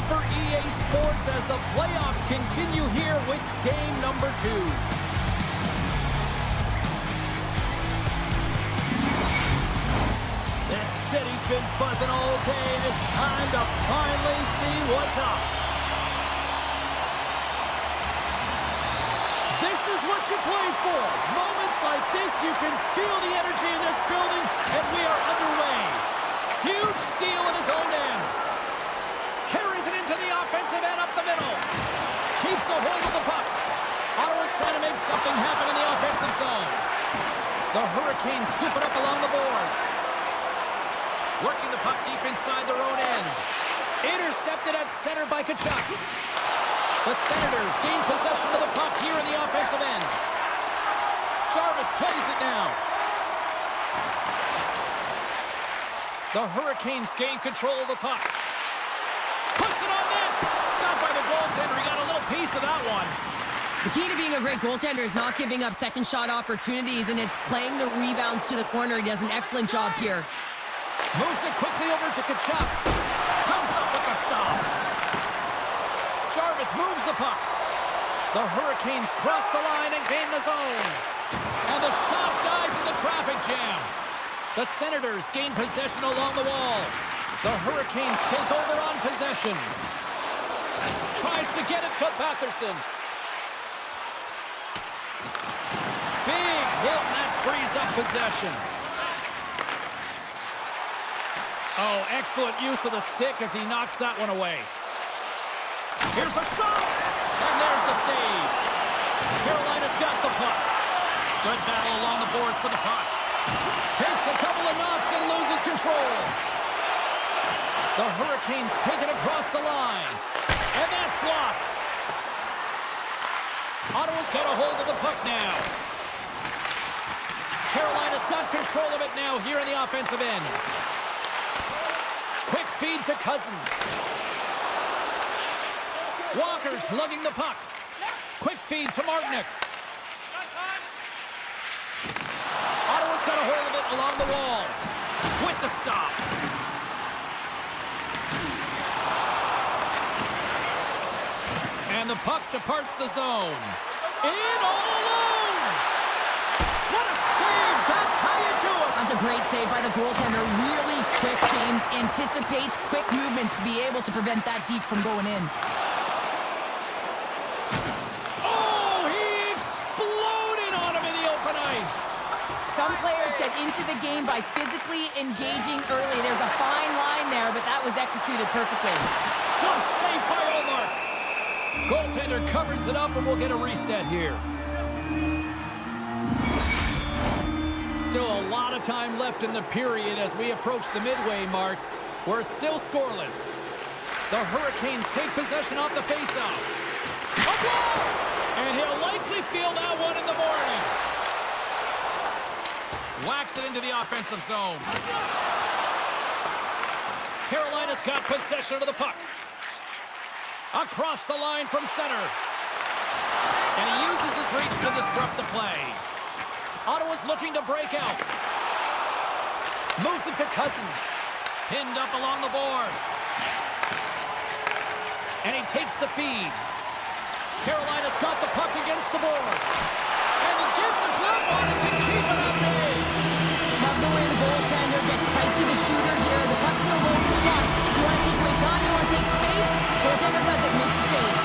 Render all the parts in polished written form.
for EA Sports as the playoffs continue here with game number 2. This city's been buzzing all day, and it's time to finally see what's up. This is what you played for. Moments like this, you can feel the energy in this building, and we are underway. Huge steal at his own end. Carries it into the offensive end up the middle. Keeps a hold of the puck. Ottawa's trying to make something happen in the offensive zone. The Hurricanes scoop it up along the boards. Working the puck deep inside their own end. Intercepted at center by Tkachuk. The Senators gain possession of the puck here in the offensive end. Jarvis plays it now. The Hurricanes gain control of the puck. Puts it on net. Stopped by the goaltender. He got a little piece of that one. The key to being a great goaltender is not giving up second shot opportunities, and it's playing the rebounds to the corner. He does an excellent job here. Moves it quickly over to Tkachuk. Comes up with the stop. Jarvis moves the puck. The Hurricanes cross the line and gain the zone. And the shot dies in the traffic jam. The Senators gain possession along the wall. The Hurricanes take over on possession. Tries to get it to Batherson. Big hit, and that frees up possession. Oh, excellent use of the stick as he knocks that one away. Here's a shot, and there's the save. Carolina's got the puck. Good battle along the boards for the puck. Takes a couple of knocks and loses control. The Hurricanes take it across the line, and that's blocked. Ottawa's got a hold of the puck now. Carolina's got control of it now here in the offensive end. Quick feed to Cousins. Walker's lugging the puck. Quick feed to Martinick. Ottawa's got a hold of it along the wall. With the stop. And the puck departs the zone. In all alone! What a save! That's how you do it! That's a great save by the goaltender. Really quick, James. Anticipates quick movements to be able to prevent that deep from going in. Oh, he exploded on him in the open ice! Some players get into the game by physically engaging early. There's a fine line there, but that was executed perfectly. Just saved by Omar. Goaltender covers it up, and we'll get a reset here. Still a lot of time left in the period as we approach the midway mark. We're still scoreless. The Hurricanes take possession off the faceoff. A blast! And he'll likely feel that one in the morning. Whacks it into the offensive zone. Carolina's got possession of the puck. Across the line from center. And he uses his reach to disrupt the play. Ottawa's looking to break out. Moves it to Cousins. Pinned up along the boards. And he takes the feed. Carolina's got the puck against the boards. And he gets a glove on it to keep it at bay. Love the way the goaltender gets tight to the shooter here. The puck's in the low slot. You want to take away time, you want to take space. Goaltender does it, makes a save.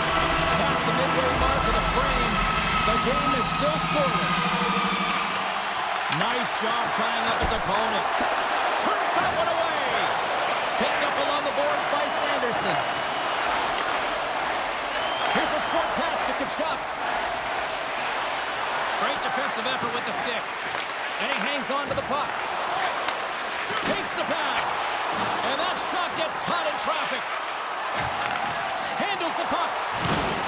Past the midway mark of the frame, the game is still scoreless. Nice job tying up his opponent. Turns that one away. Picked up along the boards by Sanderson. Here's a short pass to Tkachuk. Great defensive effort with the stick. And he hangs on to the puck. Takes the pass. And that shot gets caught in traffic. Handles the puck.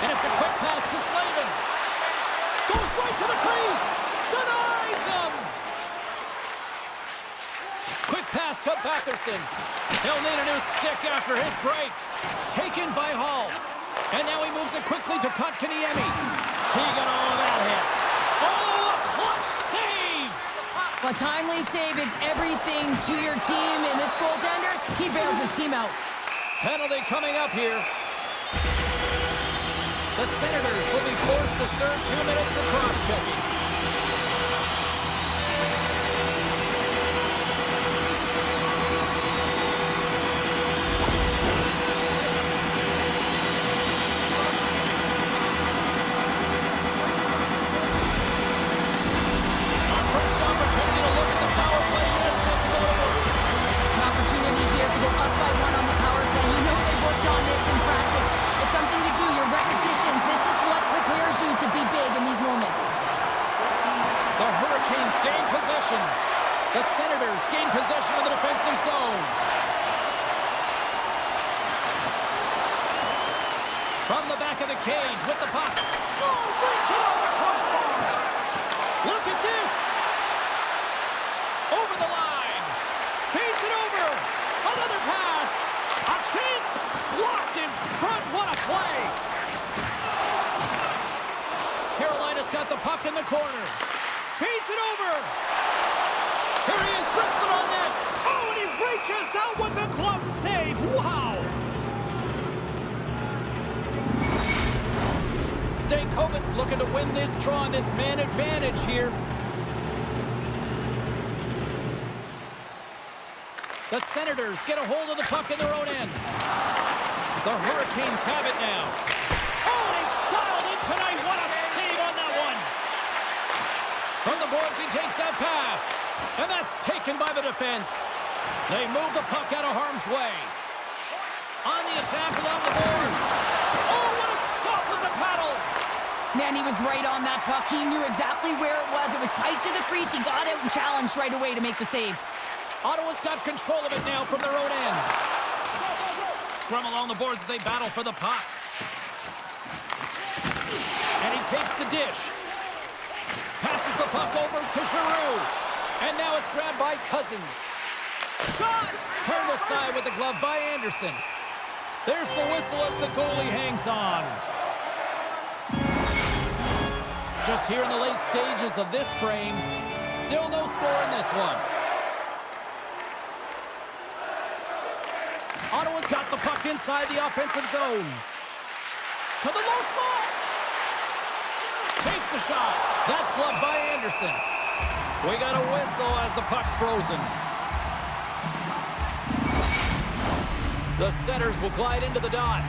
And it's a quick pass to Slavin. Goes right to the crease. Denies him. Quick pass to Batherson. He'll need a new stick after his breaks. Taken by Hall. And now he moves it quickly to Kotkaniemi. He got all of that hit. Oh, a clutch save! A timely save is everything to your team, and this goaltender, he bails his team out. Penalty coming up here. The Senators will be forced to serve 2 minutes for cross-checking. Our first opportunity to look at the power play unit set to go to work. An opportunity here to go up by 1 on the power play. You know they've worked on this in practice. It's something you do, your repetitions. This is what prepares you to be big in these moments. The Hurricanes gain possession. The Senators gain possession of the defensive zone. From the back of the cage with the puck. Oh, breaks it off the crossbar. Look at this. Over the line. Feeds it over. Another pass. A chance. Locked in front. What a play. Carolina's got the puck in the corner. Feeds it over. Here he is, wristed on net. Oh, and he reaches out with the glove save. Wow. Stankoven's looking to win this draw on this man advantage here. The Senators get a hold of the puck in their own end. The Hurricanes have it now. Oh, and he's dialed in tonight. What a save on that one. From the boards, he takes that pass. And that's taken by the defense. They move the puck out of harm's way. On the attack along the boards. Oh, what a stop with the paddle. Man, he was right on that puck. He knew exactly where it was. It was tight to the crease. He got out and challenged right away to make the save. Ottawa's got control of it now from their own end. Scrum along the boards as they battle for the puck. And he takes the dish. Passes the puck over to Giroux. And now it's grabbed by Cousins. Shot! Turned aside with the glove by Anderson. There's the whistle as the goalie hangs on. Just here in the late stages of this frame, still no score in this one. Ottawa's got the puck inside the offensive zone. To the low slot. Takes a shot. That's gloved by Anderson. We got a whistle as the puck's frozen. The Senators will glide into the dot.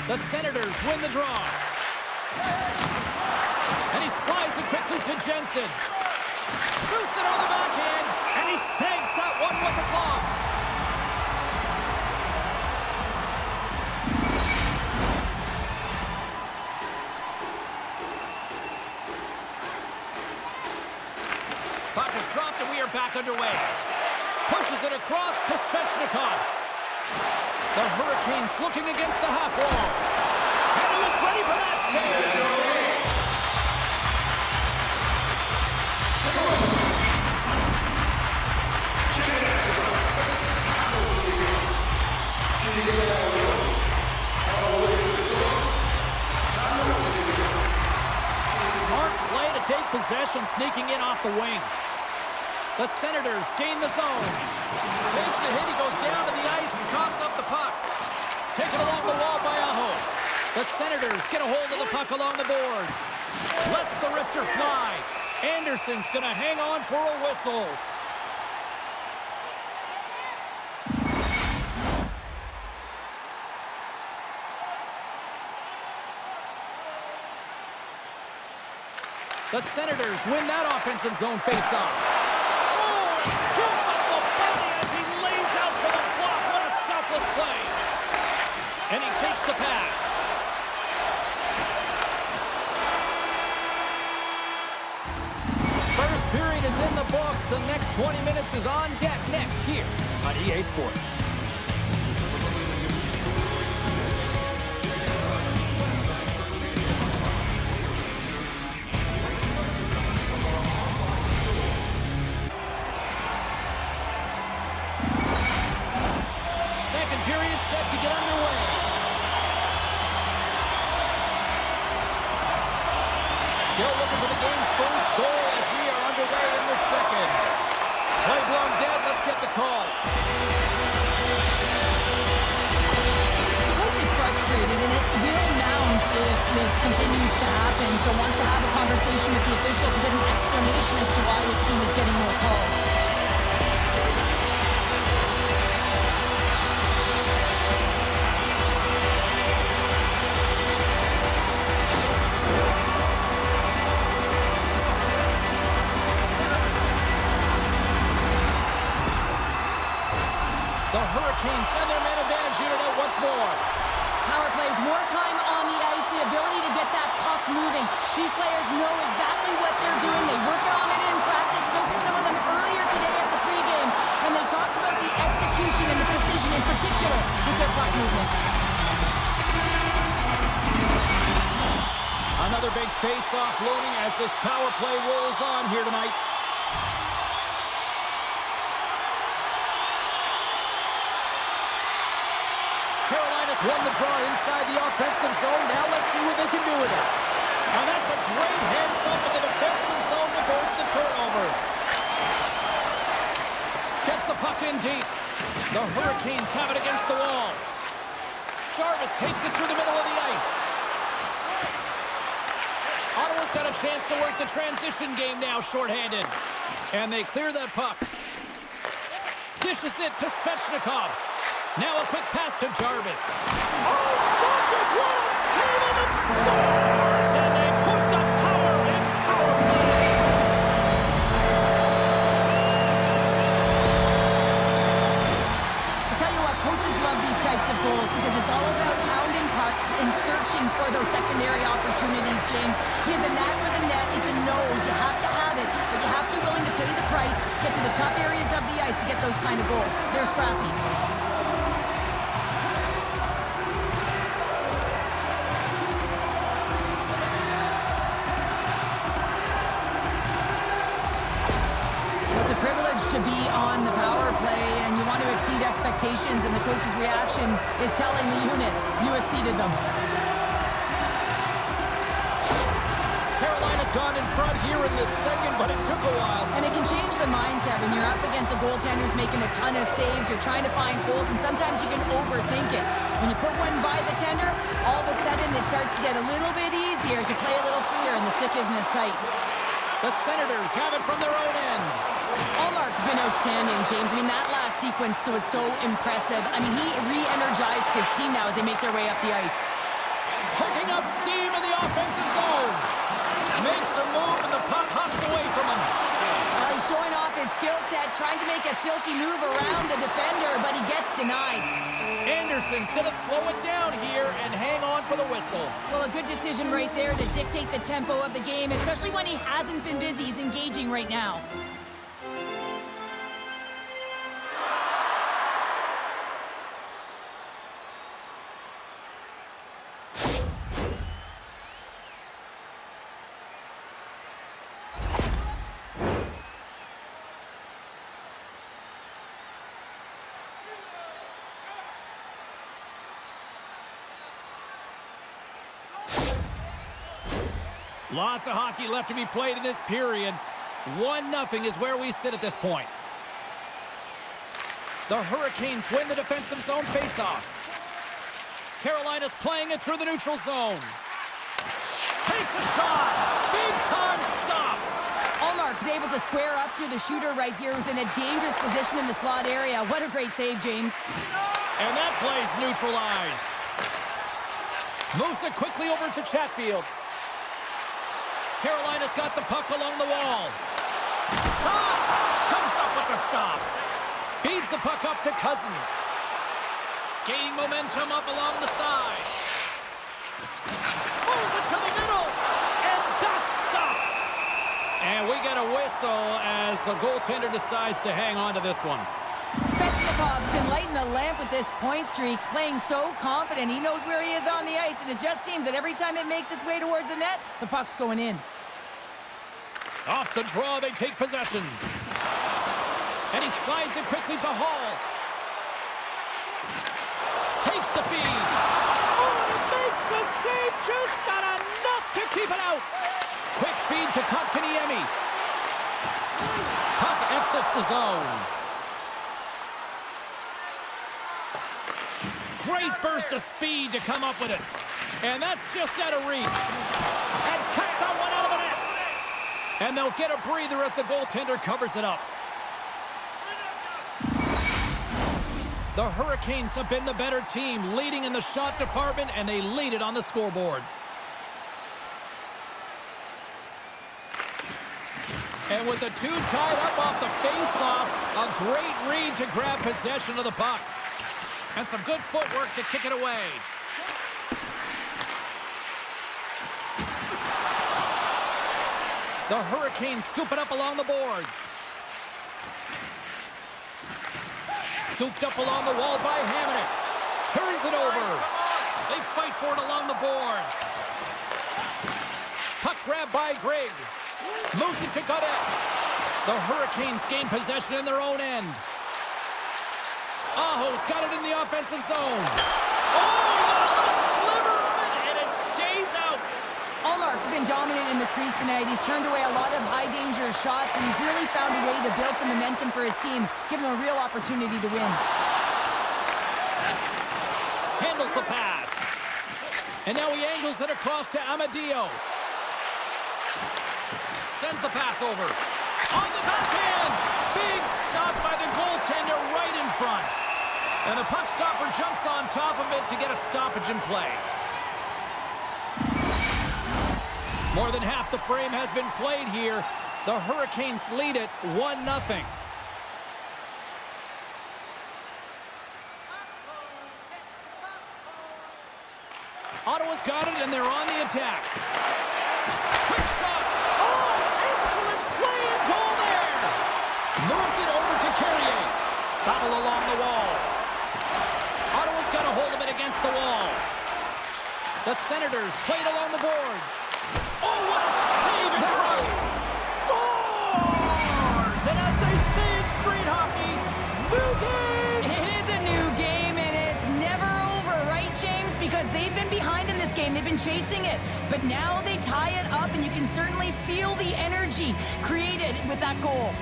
The Senators win the draw. And he slides it quickly to Jensen. Shoots it on the backhand. And he snags that one with the glove. Puck is dropped and we are back underway. Pushes it across to Svechnikov. The Hurricanes looking against the half wall. And he was ready for that save. Smart play to take possession, sneaking in off the wing. The Senators gain the zone. Takes a hit, he goes down to the ice and coughs up the puck. Taken along the wall by Aho. The Senators get a hold of the puck along the boards. Lets the wrister fly. Anderson's gonna hang on for a whistle. The Senators win that offensive zone faceoff. Oh, gives up the body as he lays out for the block. What a selfless play. And he takes the pass. First period is in the books. The next 20 minutes is on deck next here on EA Sports. Period set to get underway. Still looking for the game's first goal as we are underway in the second. Play block got the call. The coach is frustrated, and it will mount if this continues to happen. So wants to have a conversation with the official to get an explanation as to why his team is getting more calls. The Hurricanes send their man advantage unit out once more. Power plays, more time on the ice, the ability to get that puck moving. These players know exactly what they're doing. They work on it in practice. Spoke to some of them earlier today at the pregame, and they talked about the execution and the precision in particular with their puck movement. Another big face-off loading as this power play rolls on here tonight. Carolina's won the draw inside the offensive zone. Now let's see what they can do with it. And that's a great hands-up in the defensive zone to force the turnover. Gets the puck in deep. The Hurricanes have it against the wall. Jarvis takes it through the middle of the ice. Ottawa's got a chance to work the transition game now shorthanded. And they clear that puck. Dishes it to Svechnikov. Now a quick pass to Jarvis. Oh, stopped it! What a save! And it scores! And they put the power in power play. I tell you what, coaches love these types of goals because it's all about hounding pucks and searching for those secondary opportunities, James. He has a knack for the net. It's a nose. You have to have it, but you have to be willing to pay the price, get to the top areas of the ice to get those kind of goals. They're scrappy. To be on the power play, and you want to exceed expectations, and the coach's reaction is telling the unit, you exceeded them. Carolina's gone in front here in this second, but it took a while. And it can change the mindset when you're up against a goaltender who's making a ton of saves. You're trying to find goals, and sometimes you can overthink it. When you put one by the tender, all of a sudden it starts to get a little bit easier as you play a little freer and the stick isn't as tight. The Senators have it from their own end. Allmark's been outstanding, James. I mean, that last sequence was so impressive. I mean, he re-energized his team now as they make their way up the ice. Picking up steam in the offensive zone. Makes a move, and the puck hops away from him. Well, he's showing off his skill set, trying to make a silky move around the defender, but he gets denied. Anderson's going to slow it down here and hang on for the whistle. Well, a good decision right there to dictate the tempo of the game, especially when he hasn't been busy. He's engaging right now. Lots of hockey left to be played in this period. 1-0 is where we sit at this point. The Hurricanes win the defensive zone faceoff. Carolina's playing it through the neutral zone. Takes a shot. Big time stop. Allmark's able to square up to the shooter right here, who's in a dangerous position in the slot area. What a great save, James. And that play's neutralized. Moves it quickly over to Chatfield. Carolina's got the puck along the wall. Shot! Comes up with the stop. Feeds the puck up to Cousins. Gaining momentum up along the side. Moves it to the middle. And that's stopped. And we get a whistle as the goaltender decides to hang on to this one. Svechnikov's been lighting the lamp with this point streak, playing so confident. He knows where he is on the ice, and it just seems that every time it makes its way towards the net, the puck's going in. Off the draw, they take possession. And he slides it quickly to Hall. Takes the feed. Oh, and it makes the save, just not enough to keep it out. Quick feed to Kotkaniemi. Puck exits the zone. Great burst of speed to come up with it. And that's just out of reach. And cut that one out of the net. And they'll get a breather as the goaltender covers it up. The Hurricanes have been the better team, leading in the shot department, and they lead it on the scoreboard. And with the two tied up off the face-off, a great read to grab possession of the puck. And some good footwork to kick it away. The Hurricanes scoop it up along the boards. Scooped up along the wall by Hamonic. Turns it over. They fight for it along the boards. Puck grab by Grigg. Moves it to Godet. The Hurricanes gain possession in their own end. Aho's got it in the offensive zone. Oh, got a little sliver of it, and it stays out. Allmark's been dominant in the crease tonight. He's turned away a lot of high-danger shots, and he's really found a way to build some momentum for his team, give him a real opportunity to win. Handles the pass. And now he angles it across to Amadio. Sends the pass over. On the backhand. Big stop by the goaltender right in front. And the puck stopper jumps on top of it to get a stoppage in play. More than half the frame has been played here. The Hurricanes lead it 1-0. Ottawa's got it, and they're on the attack. Quick shot. Moves it over to Carrier. Battle along the wall. Ottawa's got a hold of it against the wall. The Senators played along the boards. Oh, what a save in front. Scores! And as they say in street hockey, new game! It is a new game, and it's never over, right, James? Because they've been behind in this game. They've been chasing it. But now they tie it up, and you can certainly feel the energy created with that goal.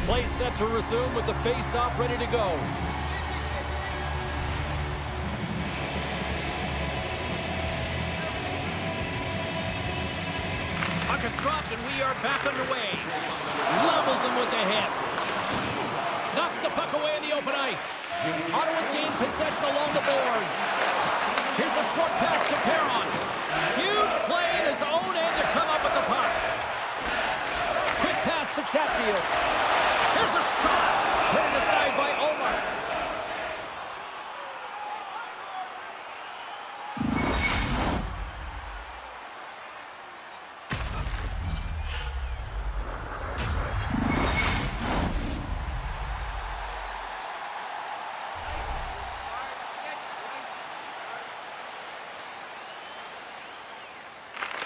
Play set to resume with the face-off ready to go. Puck is dropped and we are back underway. Levels him with the hit. Knocks the puck away in the open ice. Ottawa's gained possession along the boards. Here's a short pass to Perron. Huge play in his own end to come up with the puck. Quick pass to Chatfield. There's a shot. Turned aside by Allmark.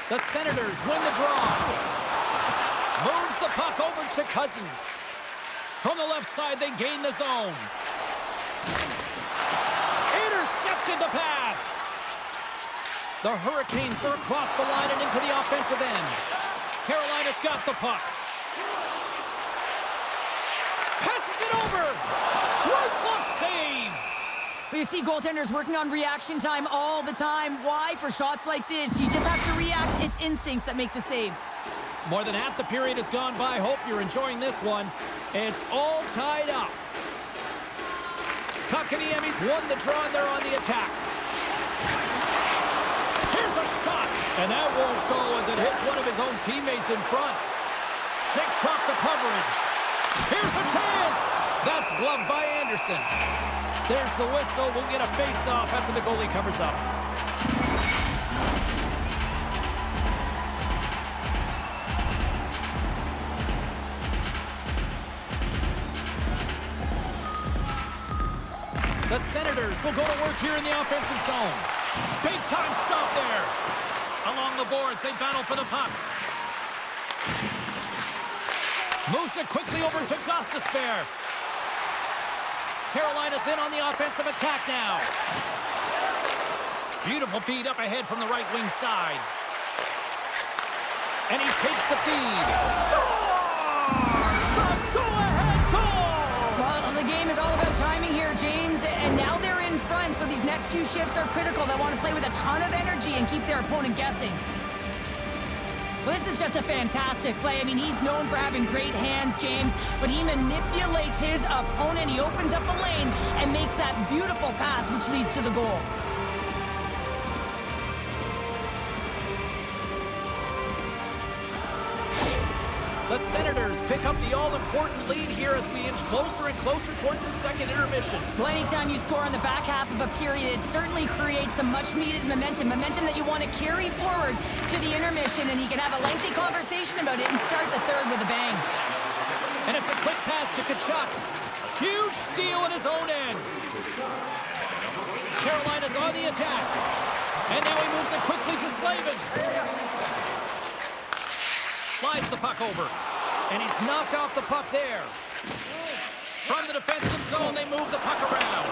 The Senators win the draw. Moves the puck over to Cousins. From the left side, they gain the zone. Intercepted the pass. The Hurricanes are across the line and into the offensive end. Carolina's got the puck. Passes it over. Great glove save. You see goaltenders working on reaction time all the time. Why? For shots like this, you just have to react. It's instincts that make the save. More than half the period has gone by. Hope you're enjoying this one. It's all tied up. Kotkaniemi's won the draw and they're on the attack. Here's a shot. And that won't go as it hits one of his own teammates in front. Shakes off the coverage. Here's a chance. That's gloved by Anderson. There's the whistle. We'll get a face-off after the goalie covers up. The Senators will go to work here in the offensive zone. Big time stop there. Along the boards, they battle for the puck. Moves it quickly over to Gostisbehere. Carolina's in on the offensive attack now. Beautiful feed up ahead from the right wing side. And he takes the feed. Scores! The go-ahead goal! Well, the game is all about timing here, James. And now they're in front, so these next few shifts are critical. They want to play with a ton of energy and keep their opponent guessing. Well, this is just a fantastic play. I mean, he's known for having great hands, James, but he manipulates his opponent. He opens up a lane and makes that beautiful pass, which leads to the goal. The Senators pick up the all-important lead here as we inch closer and closer towards the second intermission. Well, anytime you score on the back half of a period, it certainly creates some much-needed momentum that you want to carry forward to the intermission, and you can have a lengthy conversation about it and start the third with a bang. And it's a quick pass to Tkachuk. Huge steal in his own end. Carolina's on the attack. And now he moves it quickly to Slavin. Slides the puck over. And he's knocked off the puck there. From the defensive zone, they move the puck around.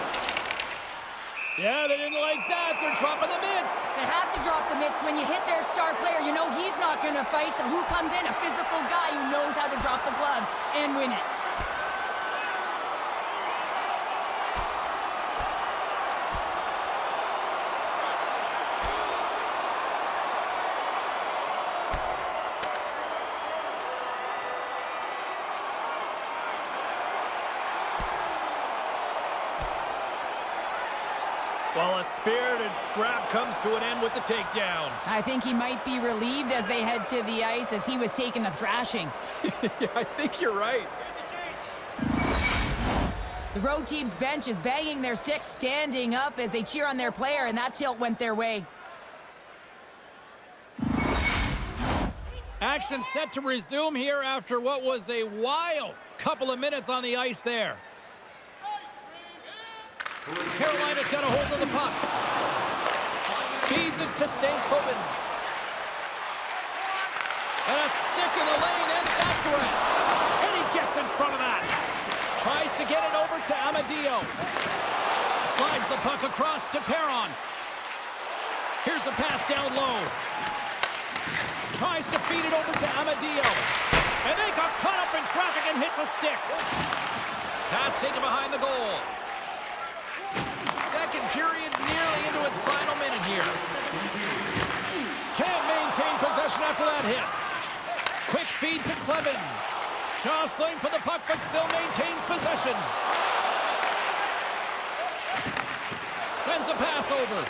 Yeah, they didn't like that. They're dropping the mitts. They have to drop the mitts. When you hit their star player, you know he's not going to fight. So who comes in? A physical guy who knows how to drop the gloves and win it. Well, a spirited scrap comes to an end with the takedown. I think he might be relieved as they head to the ice as he was taking a thrashing. Yeah, I think you're right. The road team's bench is banging their sticks, standing up as they cheer on their player, and that tilt went their way. Action set to resume here after what was a wild couple of minutes on the ice there. Carolina's got a hold of the puck. Feeds it to Stankoven. And a stick in the lane ends that threat. And he gets in front of that. Tries to get it over to Amadio. Slides the puck across to Perron. Here's a pass down low. Tries to feed it over to Amadio. And they got caught up in traffic and hits a stick. Pass taken behind the goal. Second period nearly into its final minute here. Can't maintain possession after that hit. Quick feed to Clevin. Jostling for the puck, but still maintains possession. Sends a pass over.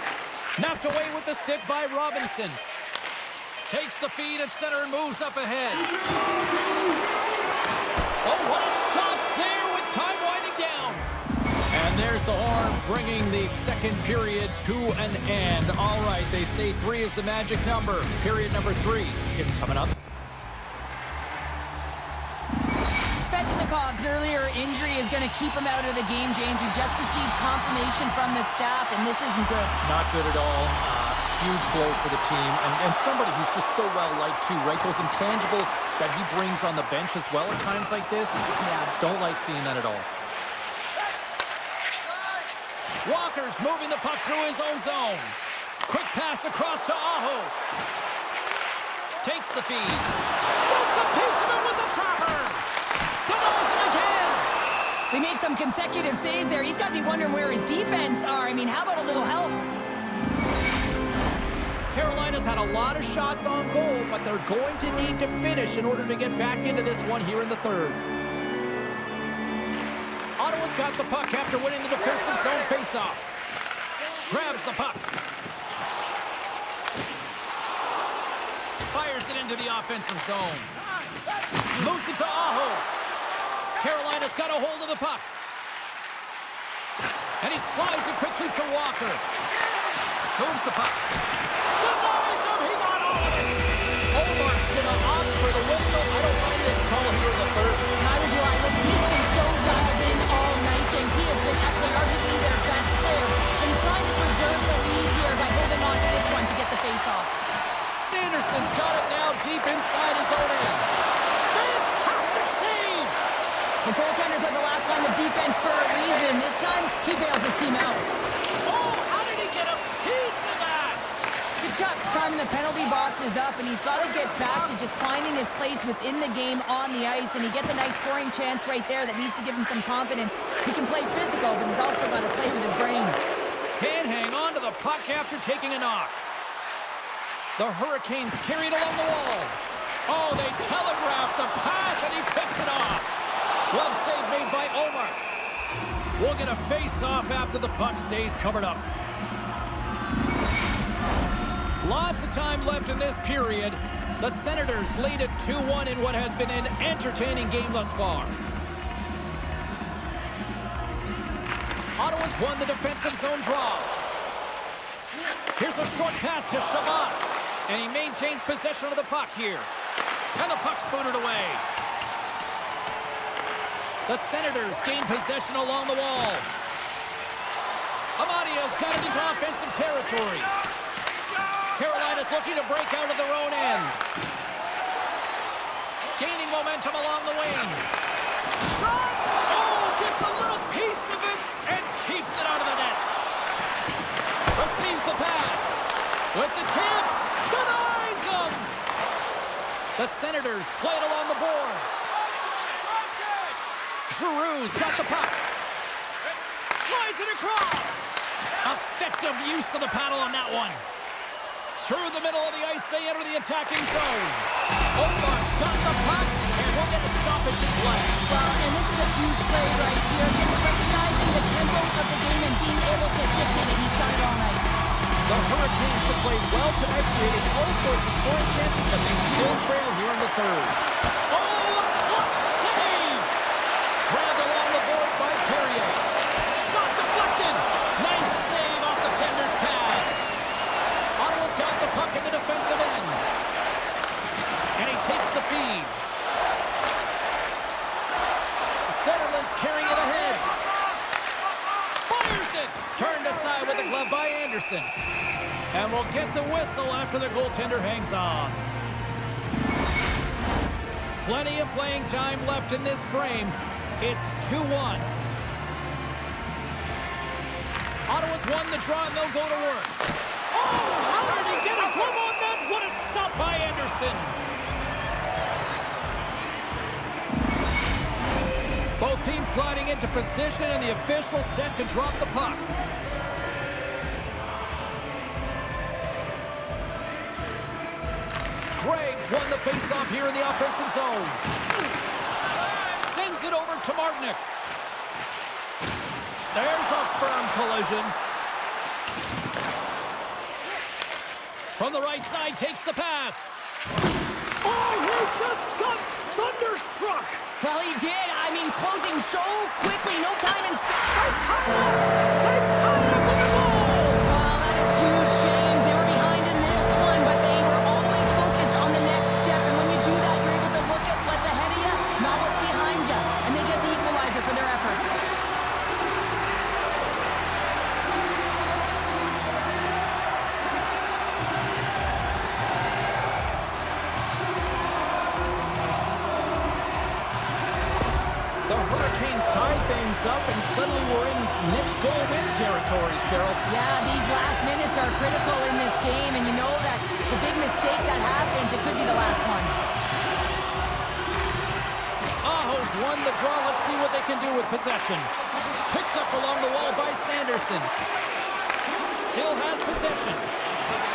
Knocked away with the stick by Robinson. Takes the feed at center and moves up ahead. Oh, what a stop there with time winding down. And there's the horn, bringing the second period to an end. All right, they say 3 is the magic number. Period number 3 is coming up. Svechnikov's earlier injury is going to keep him out of the game, James. We've just received confirmation from the staff, and this isn't good. Not good at all. Huge blow for the team. And somebody who's just so well-liked, too, right? Those intangibles that he brings on the bench as well at times like this. Yeah. Don't like seeing that at all. Walker's moving the puck through his own zone. Quick pass across to Aho. Takes the feed. Gets a piece of it with the trapper. Denies him again. They made some consecutive saves there. He's got to be wondering where his defense are. I mean, how about a little help? Carolina's had a lot of shots on goal, but they're going to need to finish in order to get back into this one here in the third. Ottawa's got the puck after winning the defensive zone faceoff. Grabs the puck. Fires it into the offensive zone. Moves it to Aho. Carolina's got a hold of the puck. And he slides it quickly to Walker. Moves the puck. Denies him. He got all of it. Olmark's going to opt for the whistle. I don't mind this call here in the third. Neither do I. Listen, he's been so dialed in all night, James. He has been actually arguably their best player. And he's trying to preserve the lead here by holding on to this one to get the face-off. Sanderson's got it now deep inside his own end. Tkachuk's time in the penalty box is up, and he's got to get back to just finding his place within the game on the ice, and he gets a nice scoring chance right there that needs to give him some confidence. He can play physical, but he's also got to play with his brain. Can't hang on to the puck after taking a knock. The Hurricanes carry it along the wall. Oh, they telegraph the pass, and he picks it off. Glove save made by Omar. We'll get a face-off after the puck stays covered up. Lots of time left in this period. The Senators lead it 2-1 in what has been an entertaining game thus far. Ottawa's won the defensive zone draw. Here's a short pass to Shabbat, and he maintains possession of the puck here. And the puck's booted away. The Senators gain possession along the wall. Amadio's got it into offensive territory. Carolina's looking to break out of their own end. Gaining momentum along the wing. Shot! Oh, gets a little piece of it and keeps it out of the net. Receives the pass. With the tip, denies him. The Senators play it along the boards. Giroux's got the puck. Slides it across. Effective use of the paddle on that one. Through the middle of the ice, they enter the attacking zone. Omar's got the puck, and we'll get a stoppage in play. Well, and this is a huge play right here. Just recognizing the tempo of the game and being able to dictate it. He's done it all night. The Hurricanes have played well tonight, creating all sorts of scoring chances, but they still trail here in the third. Oh, a clutch save! Grabbed along the board by Carrier. Shot deflected. Nice save off the tender's pad. Ottawa's got the puck in the defensive end. And he takes the feed. Centerland's carrying it ahead. Fires it. Turned aside with a glove by Anderson. And we'll get the whistle after the goaltender hangs on. Plenty of playing time left in this frame. It's 2-1. Ottawa's won the draw, and they'll go to work. Oh, how did he get a glove on that? What a stop by Anderson. Both teams gliding into position, and the official set to drop the puck. Gregg's won the faceoff here in the offensive zone. Sends it over to Martinick. There's a firm collision. From the right side, takes the pass. Oh, he just got thunderstruck. Well, he did. I mean, closing so quickly. No time in space. They tied up with a goal. Well, that is huge, James. They were behind in this one, but they were always focused on the next step. And when you do that, you're able to look at what's ahead of you, not what's behind you. And they get the equalizer for their efforts. The Hurricanes tied things up, and suddenly we're in next goal win territory, Cheryl. Yeah, these last minutes are critical in this game, and you know that the big mistake that happens, it could be the last one. Aho's won the draw. Let's see what they can do with possession. Picked up along the wall by Sanderson. Still has possession.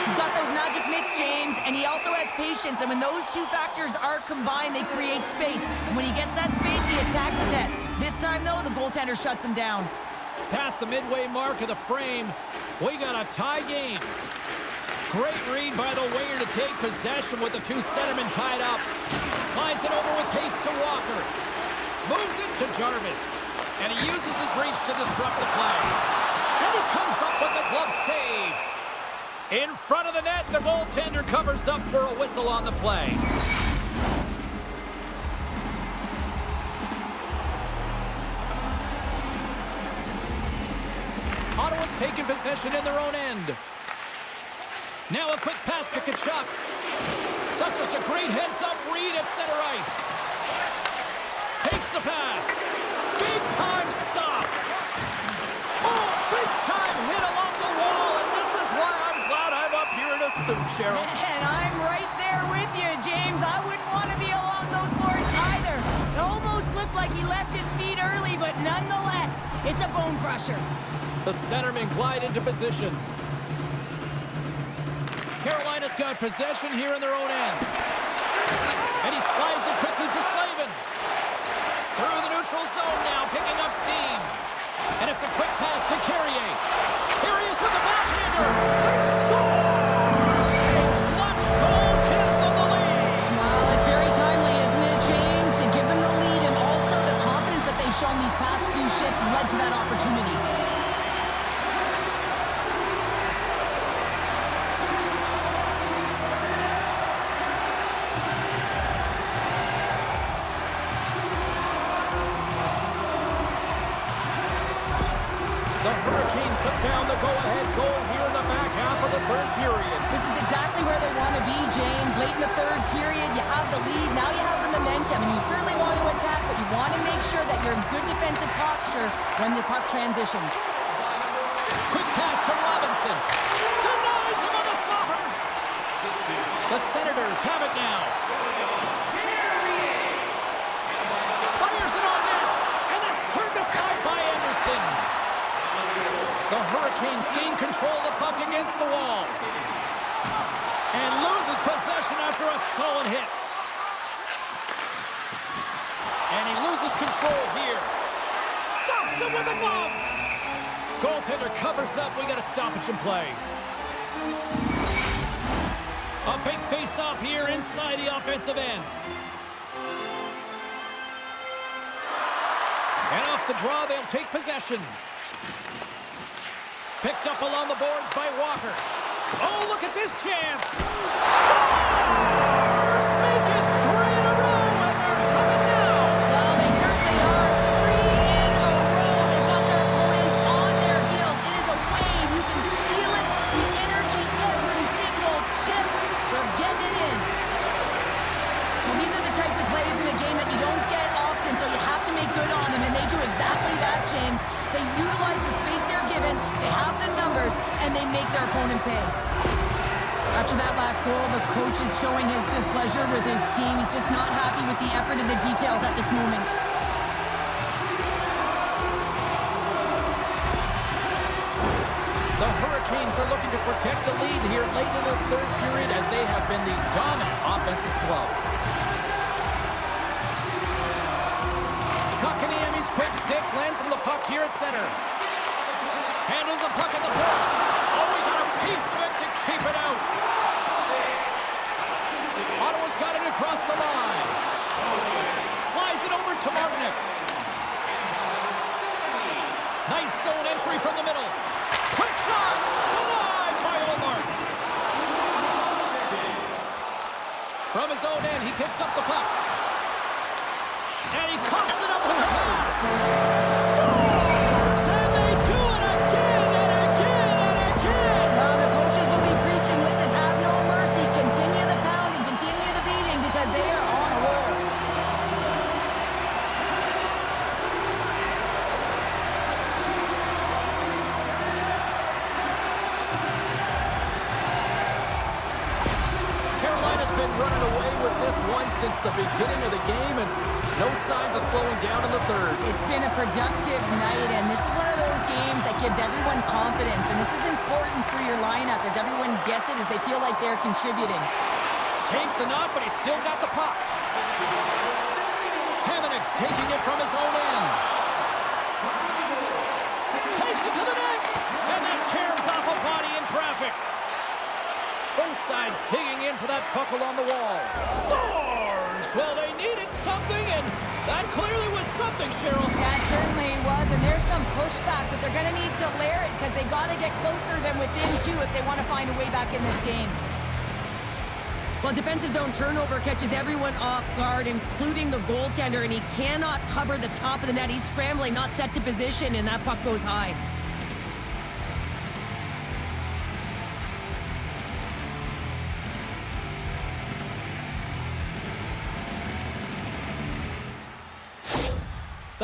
He's got those magic mitts, James, and he also has patience. And when those two factors are combined, they create space. And when he gets that space, he attacks the net. This time, though, the goaltender shuts him down. Past the midway mark of the frame, we got a tie game. Great read by the winger to take possession with the two centermen tied up. Slides it over with pace to Walker. Moves it to Jarvis. And he uses his reach to disrupt the play. And he comes up with the glove save. In front of the net, the goaltender covers up for a whistle on the play. Ottawa's taken possession in their own end. Now a quick pass to Tkachuk. That's just a great heads-up read at center ice. Takes the pass. Big-time stop. Oh, big-time hit along the wall, and this is why I'm glad I'm up here in a suit, Cheryl. And I'm right there with you, James. I wouldn't want to be along those boards either. It almost looked like he left his feet early, but nonetheless, it's a bone crusher. The centermen glide into position. Carolina's got possession here in their own end. And he slides it quickly to Slavin. Through the neutral zone now, picking up steam. And it's a quick pass to Carrier. Here he is with the backhander. They score! It's clutch goal gives them the lead. Well, it's very timely, isn't it, James? To give them the lead and also the confidence that they've shown these past few shifts led to that opportunity. The Hurricanes have found the go-ahead goal here in the back half of the third period. This is exactly where they want to be, James. Late in the third period, you have the lead. Now you have the momentum, and you certainly want to attack, but you want to make sure that you're in good defensive posture when the puck transitions. Quick pass to Robinson. Denies him on the slaughter. The Senators have it now. Fires it on net, and that's turned aside by Anderson. The Hurricanes gain control of the puck against the wall. And loses possession after a solid hit. And he loses control here. Stops him with a glove. Goaltender covers up. We got a stoppage in play. A big face-off here inside the offensive end. And off the draw, they'll take possession. Picked up along the boards by Walker. Oh, look at this chance. Stars! Make it 3 in a row, and they're coming now. Well, they certainly are. 3 in a row. They've got their opponents on their heels. It is a wave. You can feel it. The energy every single shift. They're getting it in. Well, these are the types of plays in a game that you don't get often, so you have to make good on them, and they do exactly that, James. They utilize the space they're given, they have the numbers, and they make their opponent pay. After that last goal, the coach is showing his displeasure with his team. He's just not happy with the effort and the details at this moment. The Hurricanes are looking to protect the lead here late in this third period as they have been the dominant offensive club. Kotkaniemi's quick stick lands him the puck here at center. Handles the puck in the corner. Oh, he got a piece of it to keep it out. Ottawa's got it across the line. Slides it over to Martinick. Nice zone entry from the middle. Quick shot! Denied by Olmark. From his own end, he picks up the puck. And he coughs it up with a pass. Scores! And they do it again and again and again. Well, the coaches will be preaching, listen, have no mercy. Continue the pounding, continue the beating, because they are on a roll. Carolina's been running away with this one since the beginning of the game, and no signs of slowing down in the third. It's been a productive night, and this is one of those games that gives everyone confidence, and this is important for your lineup as everyone gets it, as they feel like they're contributing. Takes a knock, but he's still got the puck. Hamannik's taking it from his own end. Takes it to the net, and that caroms off a body in traffic. Both sides digging in for that puck along the wall. Stars! Well, they needed something, and that clearly was something, Cheryl. That certainly was, and there's some pushback, but they're going to need to layer it because they got to get closer than within two if they want to find a way back in this game. Well, defensive zone turnover catches everyone off guard, including the goaltender, and he cannot cover the top of the net. He's scrambling, not set to position, and that puck goes high.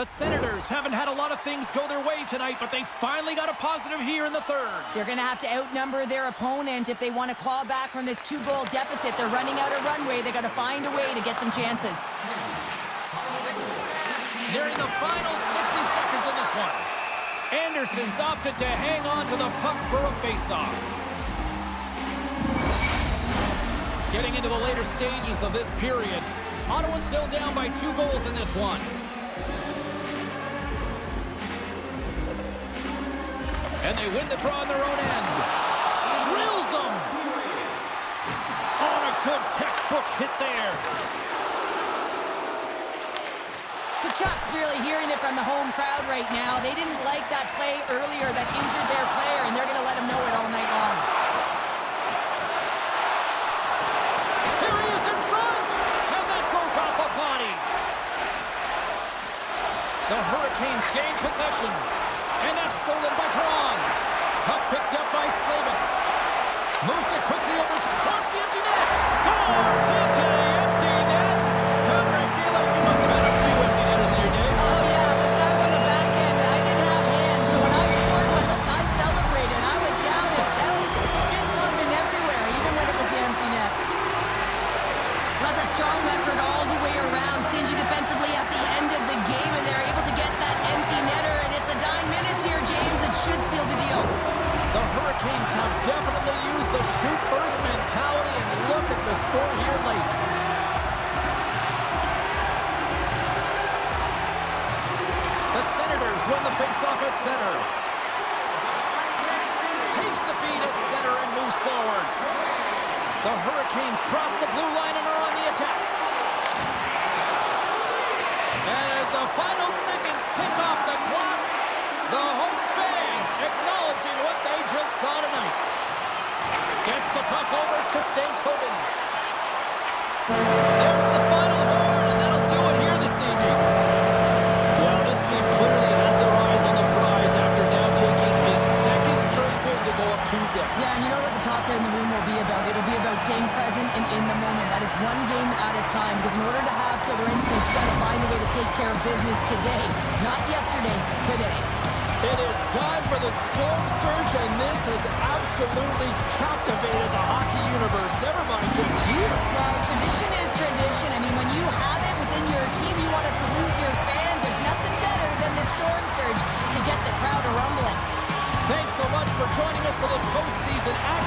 The Senators haven't had a lot of things go their way tonight, but they finally got a positive here in the third. They're going to have to outnumber their opponent if they want to claw back from this 2-goal deficit. They're running out of runway. They got to find a way to get some chances. Nearing the final 60 seconds in this one. Anderson's opted to hang on to the puck for a faceoff. Getting into the later stages of this period, Ottawa's still down by 2 goals in this one. And they win the draw on their own end. Drills them. On a good textbook hit there. The Chucks really hearing it from the home crowd right now. They didn't like that play earlier that injured their player, and they're going to let them know it all night long. Here he is in front, and that goes off a body. The Hurricanes gain possession, and that's stolen by Braun. Puck picked up by Slavin. Moves it quickly over across the empty net. Scores into the empty net. Connor, I feel like you must have had a few empty netters in your day. Oh, yeah. Listen, I was on the back end. I didn't have hands, so when I scored one, listen, I celebrated. I was down and out, fist pumping everywhere, even when it was the empty net. That's a strong effort all the way around. Stingy defensively at the end of the game, and they're able to get that empty netter, and it's the dying minutes here, James. It should seal the deal. The Hurricanes have definitely used the shoot-first mentality, and look at the score here late. The Senators win the faceoff at center. Takes the feed at center and moves forward. The Hurricanes cross the blue line and are on the attack. As the final seconds tick off the clock, the home fans acknowledging what they just saw tonight. Gets the puck over to Stankoven. There's the final horn, and that'll do it here this evening. Well, this team clearly has their eyes on the prize after now taking a second straight win to go up 2-0. Yeah, and you know what the talk in the room will be about? It'll be about staying present and in the moment. That is one game at a time, because in order to have killer instinct, you got to find a way to take care of business today. Not yesterday, today. It is time for the Storm Surge, and this has absolutely captivated the hockey universe. Never mind just here. Well, tradition is tradition. I mean, when you have it within your team, you want to salute your fans. There's nothing better than the Storm Surge to get the crowd a rumbling. Thanks so much for joining us for this postseason action.